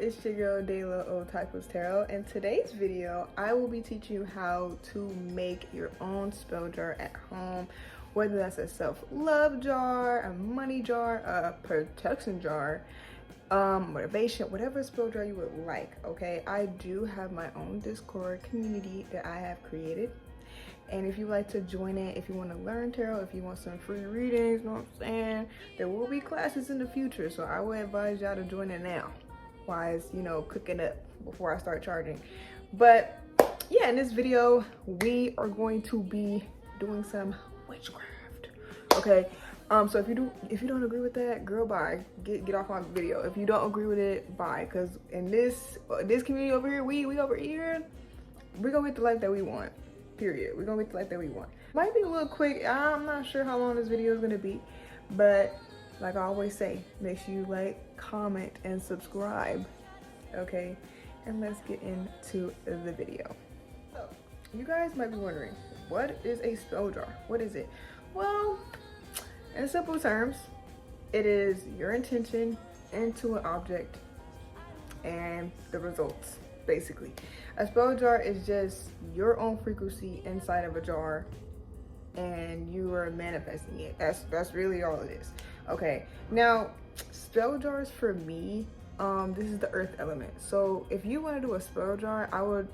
it's your girl Dayla O Typos Tarot. In today's video, I will be teaching you how to make your own spell jar at home, whether that's a self-love jar, a money jar, a protection jar, motivation, whatever spell jar you would like. Okay, I do have my own Discord community that I have created, and if you like to join it, if you want to learn tarot, if you want some free readings, you know what I'm saying, there will be classes in the future, so I would advise y'all to join it now while it's, you know, cooking up before I start charging. But yeah, in this video we are going to be doing some witchcraft. Okay, so if you don't agree with that, girl, bye. Get off my video. If you don't agree with it, bye. Because in this community over here, we over here, we're gonna get the life that we want. Period. We're gonna get the life that we want. Might be a little quick. I'm not sure how long this video is gonna be, but like I always say, make sure you like, comment, and subscribe. Okay, and let's get into the video. So you guys might be wondering, what is a spell jar? What is it? Well, in simple terms, it is your intention into an object and the results. Basically, a spell jar is just your own frequency inside of a jar and you are manifesting it. That's really all it is. Okay, now spell jars for me, this is the earth element. So if you want to do a spell jar, I would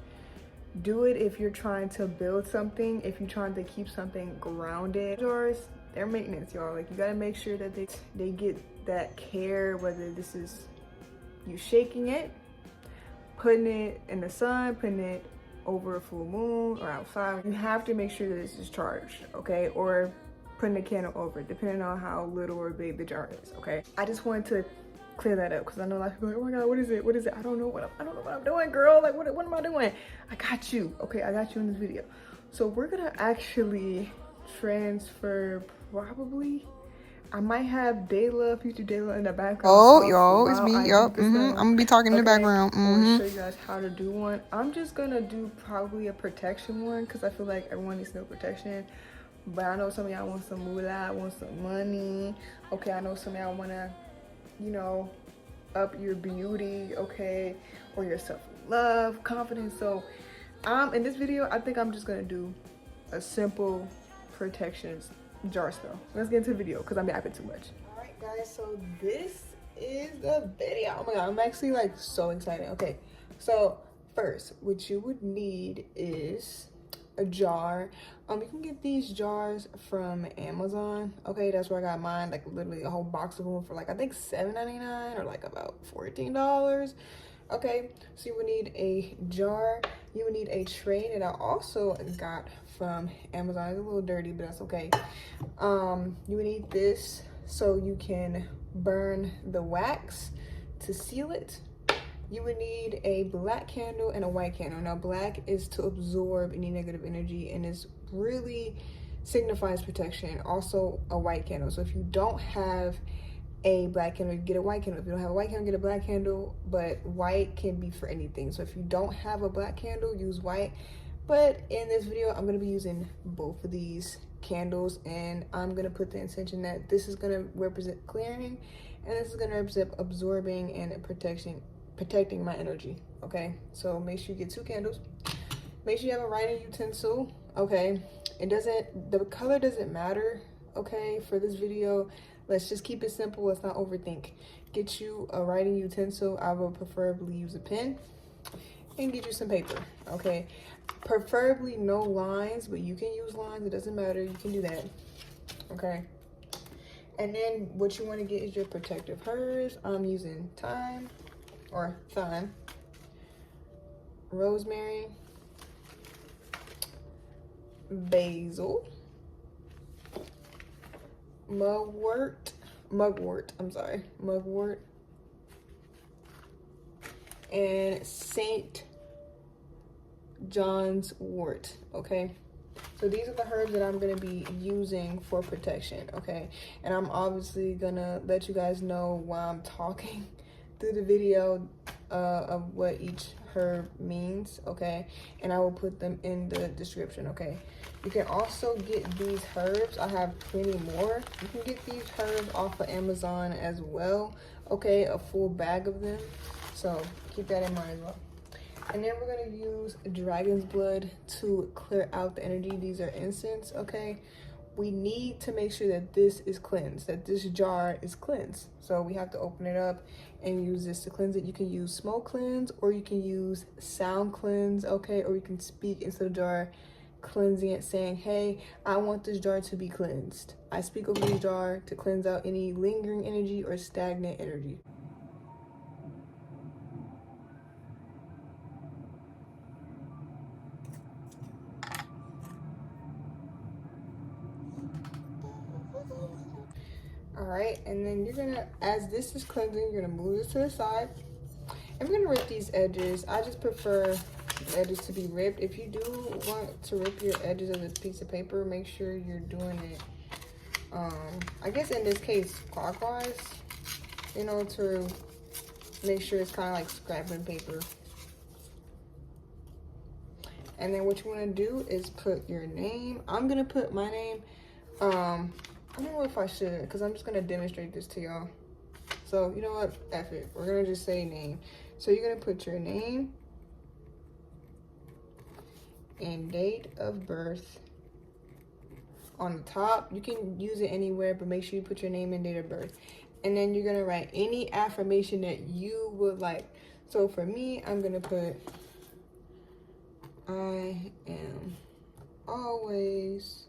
do it if you're trying to build something, if you're trying to keep something grounded. Jars, they're maintenance, y'all. Like, you got to make sure that they get that care, whether this is you shaking it, putting it in the sun, putting it over a full moon or outside. You have to make sure that this is charged, okay? Or putting a candle over it, depending on how little or big the jar is, okay? I just wanted to clear that up because I know a lot of people are like, oh my God, what is it? What is it? I don't know what I'm doing, girl. Like, what am I doing? I got you, okay? I got you in this video. So we're gonna actually transfer probably, I might have Dayla, future Dayla in the background. Oh, yo, it's me. Yup. I'm gonna be talking in the background. I'm gonna show you guys how to do one. I'm just gonna do probably a protection one because I feel like everyone needs to know protection. But I know some of y'all want some moolah, want some money. Okay, I know some of y'all wanna, you know, up your beauty, okay, or your self-love, confidence. So, in this video, I think I'm just gonna do a simple protection jar spell. Let's get into the video because I'm yapping too much. All right, guys, so this is the video. Oh my God, I'm actually like so excited. Okay, so first, what you would need is a jar. You can get these jars from Amazon. Okay, that's where I got mine, like literally a whole box of them for like I think $7.99 or like about $14. Okay, so you would need a jar. You would need a tray that I also got from Amazon. It's a little dirty, but that's okay. You would need this so you can burn the wax to seal it. You would need a black candle and a white candle. Now, black is to absorb any negative energy and is really signifies protection. Also, a white candle. So if you don't have a black candle, get a white candle. If you don't have a white candle, get a black candle, but white can be for anything. So if you don't have a black candle, use white. But in this video, I'm going to be using both of these candles, and I'm going to put the intention that this is going to represent clearing and this is going to represent absorbing and protecting my energy. Okay, so make sure you get 2 candles. Make sure you have a writing utensil. Okay, the color doesn't matter. Okay, for this video, let's just keep it simple. Let's not overthink. Get you a writing utensil. I will preferably use a pen, and get you some paper. Okay, preferably no lines, but you can use lines. It doesn't matter. You can do that. Okay, and then what you want to get is your protective herbs. I'm using thyme, rosemary, basil, mugwort, and St. John's wort. Okay, so these are the herbs that I'm going to be using for protection. Okay, and I'm obviously gonna let you guys know while I'm talking through the video of what each herb means. Okay, and I will put them in the description. Okay, you can also get these herbs. I have plenty more. You can get these herbs off of Amazon as well. Okay, a full bag of them. So keep that in mind as well. And then we're gonna use dragon's blood to clear out the energy. These are incense, okay? We need to make sure that this is cleansed, that this jar is cleansed. So we have to open it up and use this to cleanse it. You can use smoke cleanse, or you can use sound cleanse, okay? Or you can speak into the jar, cleansing it, saying, hey, I want this jar to be cleansed. I speak over the jar to cleanse out any lingering energy or stagnant energy. All right, and then you're gonna, as this is cleansing, you're gonna move this to the side. I'm gonna rip these edges. I just prefer the edges to be ripped. If you do want to rip your edges of the piece of paper, make sure you're doing it, I guess in this case, clockwise, you know, to make sure it's kind of like scrapping paper. And then what you wanna do is put your name. I'm gonna put my name. I don't know if I should, because I'm just gonna demonstrate this to y'all. So you know what, F it, we're gonna just say name. So you're gonna put your name and date of birth on the top. You can use it anywhere, but make sure you put your name and date of birth. And then you're gonna write any affirmation that you would like. So for me, I'm gonna put, I am always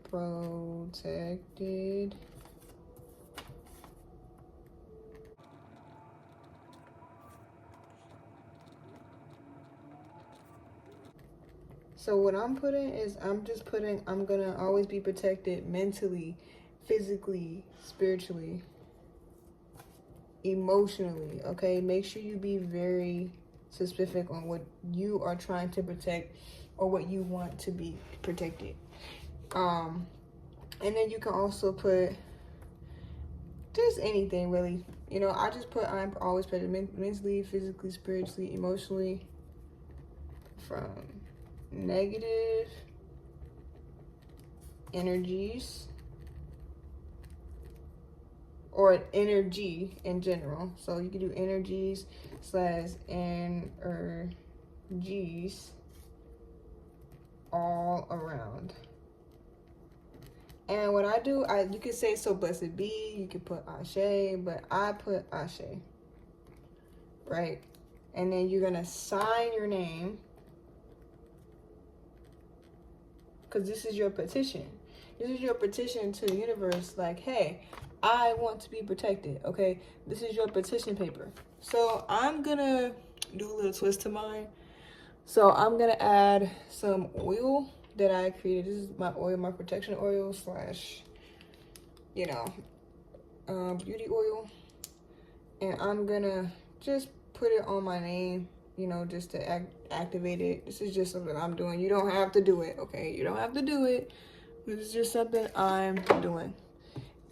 protected So what I'm putting is, I'm just putting, I'm gonna always be protected mentally, physically, spiritually, emotionally, okay? Make sure you be very specific on what you are trying to protect or what you want to be protected. And then you can also put just anything, really. You know, I just put, I'm always protected mentally, physically, spiritually, emotionally, from negative energies or energy in general. So you can do energies / energies all around. And what I do, you can say so blessed be, you can put Ashe, but I put Ashe, right? And then you're gonna sign your name, because this is your petition. This is your petition to the universe, like, hey, I want to be protected, okay? This is your petition paper. So I'm gonna do a little twist to mine. So I'm gonna add some oil that I created. This is my oil, my protection oil / beauty oil. And I'm gonna just put it on my name, just to activate it. This is just something I'm doing. You don't have to do it, okay? You don't have to do it. This is just something I'm doing.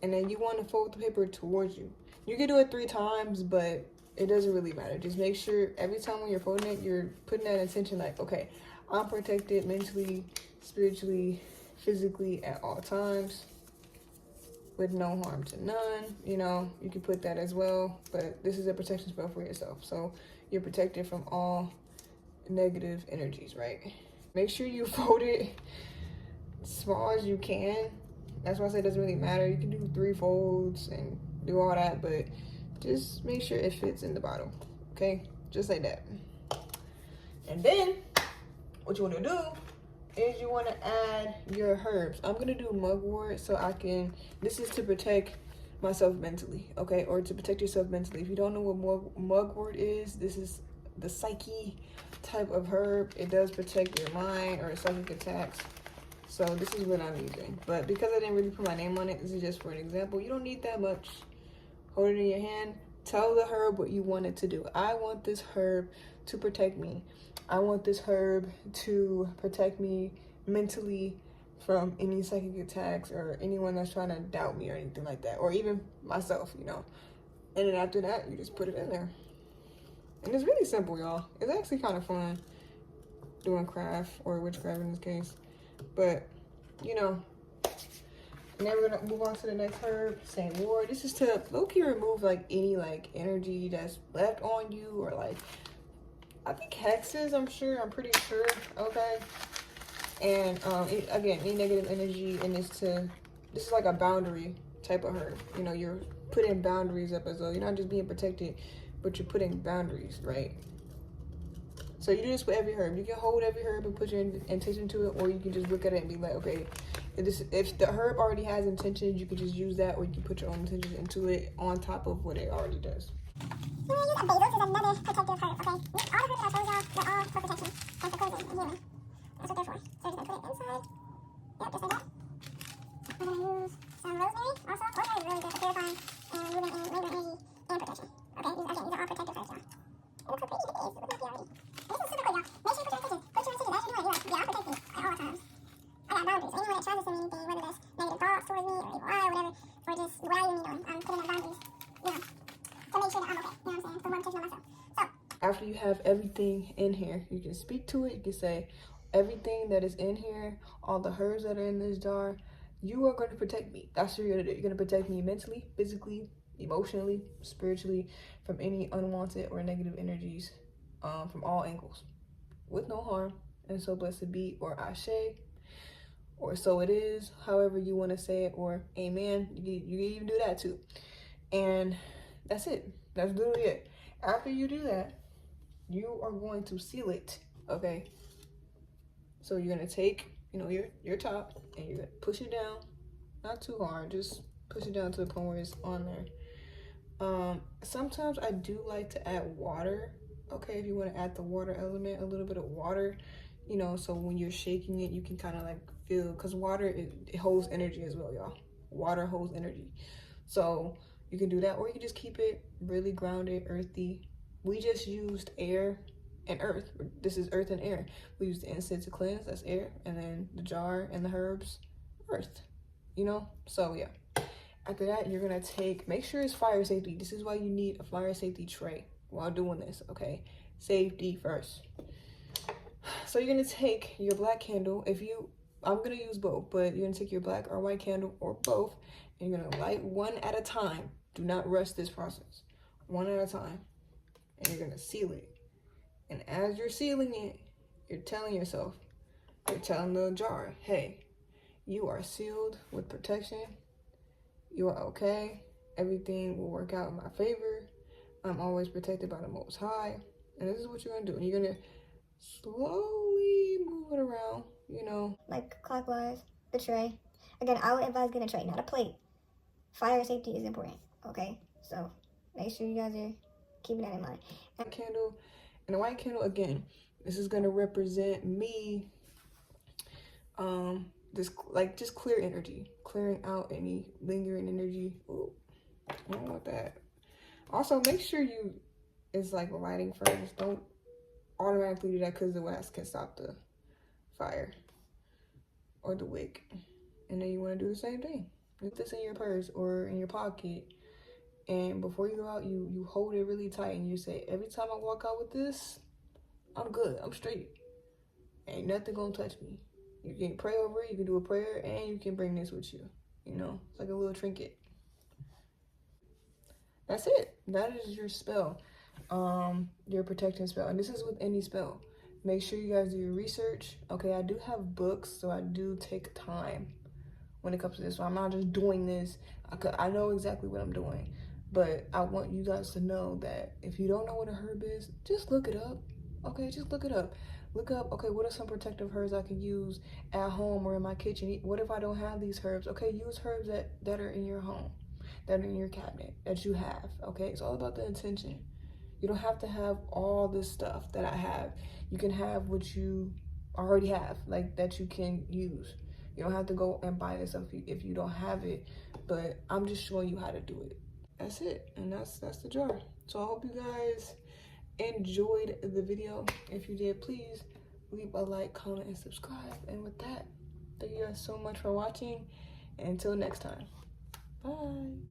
And then you want to fold the paper towards you. You can do it 3 times, but it doesn't really matter. Just make sure every time when you're folding it, you're putting that intention like, okay, I'm protected mentally, spiritually, physically at all times with no harm to none. You can put that as well, but this is a protection spell for yourself. So you're protected from all negative energies, right? Make sure you fold it as small as you can. That's why I say it doesn't really matter. You can do 3 folds and do all that, but just make sure it fits in the bottle, okay? Just like that. And then what you want to do is you want to add your herbs. I'm going to do mugwort so I can, this is to protect myself mentally, okay? Or to protect yourself mentally. If you don't know what mugwort is, this is the psyche type of herb. It does protect your mind or psychic attacks. So this is what I'm using. But because I didn't really put my name on it, this is just for an example. You don't need that much. Hold it in your hand. Tell the herb what you want it to do. I want this herb to protect me. I want this herb to protect me mentally from any psychic attacks or anyone that's trying to doubt me or anything like that. Or even myself, And then after that, you just put it in there. And it's really simple, y'all. It's actually kind of fun doing craft or witchcraft in this case. But, And then we're gonna move on to the next herb, Saint Ward. This is to low-key remove like any like energy that's left on you, or like I think hexes, I'm pretty sure, okay? And again, any negative energy, and this is like a boundary type of herb. You know, you're putting boundaries up as well. You're not just being protected, but you're putting boundaries, right? So you do this with every herb. You can hold every herb and put your intention to it, or you can just look at it and be like, okay, if the herb already has intentions, you can just use that, or you can put your own intentions into it on top of what it already does. We're going to use a basil, which is another protective herb, okay? All the herbs that I told y'all, they're all for protection and for cleansing and healing. That's what they're for. So you're going to put it inside. Yep, just like that. We're going to use some rosemary also. Rosemary is really good for purifying and moving and lingering energy and protection. Okay, these are all protective herbs, y'all. It looks so pretty. It is. It looks like already. And this is super cool, y'all. Make sure you put your intentions. Put your intentions. That's what you're doing. I'm protected at all times. I got boundaries. Anyone that tries to send me anything, whether that's negative thoughts towards me or evil eye or whatever, or just whatever you need, I'm putting up boundaries, you know, to make sure that I'm okay. You know what I'm saying? So I'm protecting myself. So after you have everything in here, you can speak to it. You can say, everything that is in here, all the herbs that are in this jar, you are going to protect me. That's what you're going to do. You're going to protect me mentally, physically, emotionally, spiritually, from any unwanted or negative energies, from all angles, with no harm. And so blessed be, or ashe, or so it is, however you want to say it, or amen. You can even do that too. And that's it. That's literally it. After you do that, you are going to seal it, okay? So you're gonna take, you know, your top, and you're gonna push it down, not too hard, just push it down to the point where it's on there. Sometimes I do like to add water, okay? If you want to add the water element, a little bit of water, you know, so when you're shaking it, you can kind of like feel, because water, it holds energy as well, y'all. Water holds energy. So you can do that, or you can just keep it really grounded, earthy. We just used air and earth. This is earth and air. We use the incense to cleanse, that's air, and then the jar and the herbs, earth, you know? So yeah. After that, you're gonna make sure it's fire safety. This is why you need a fire safety tray while doing this, okay? Safety first. So you're gonna take your black candle. I'm gonna use both, but you're gonna take your black or white candle, or both, and you're gonna light one at a time. Do not rush this process. One at a time. And you're gonna seal it. And as you're sealing it, you're telling yourself, you're telling the jar, hey, you are sealed with protection. You are okay. Everything will work out in my favor. I'm always protected by the Most High. And this is what you're gonna do. And you're gonna slowly move it around, you know, like clockwise, the tray. Again, I would advise getting a tray, not a plate. Fire safety is important, okay? So make sure you guys are keeping that in mind. Candle and the white candle, again, this is gonna represent me, this like just clear energy, clearing out any lingering energy. Ooh, I don't want that. Also, make sure it's like lighting first. Don't automatically do that, because the wax can stop the fire or the wick. And then you want to do the same thing. Put this in your purse or in your pocket, and before you go out, you hold it really tight, and you say, every time I walk out with this, I'm good, I'm straight, ain't nothing gonna touch me. You can pray over it, you can do a prayer, and you can bring this with you, you know? It's like a little trinket. That's it. That is your spell, your protecting spell. And this is with any spell. Make sure you guys do your research. Okay, I do have books, so I do take time when it comes to this. So I'm not just doing this. I know exactly what I'm doing, but I want you guys to know that if you don't know what a herb is, just look it up. Okay, just look it up. Look up, okay, what are some protective herbs I can use at home or in my kitchen? What if I don't have these herbs? Okay, use herbs that are in your home, that are in your cabinet, that you have. Okay, it's all about the intention. You don't have to have all this stuff that I have. You can have what you already have, like that you can use. You don't have to go and buy this stuff if you don't have it, but I'm just showing you how to do it. That's it, and that's the jar. So I hope you guys enjoyed the video. If you did, please leave a like, comment, and subscribe. And with that, thank you guys so much for watching, and until next time, bye.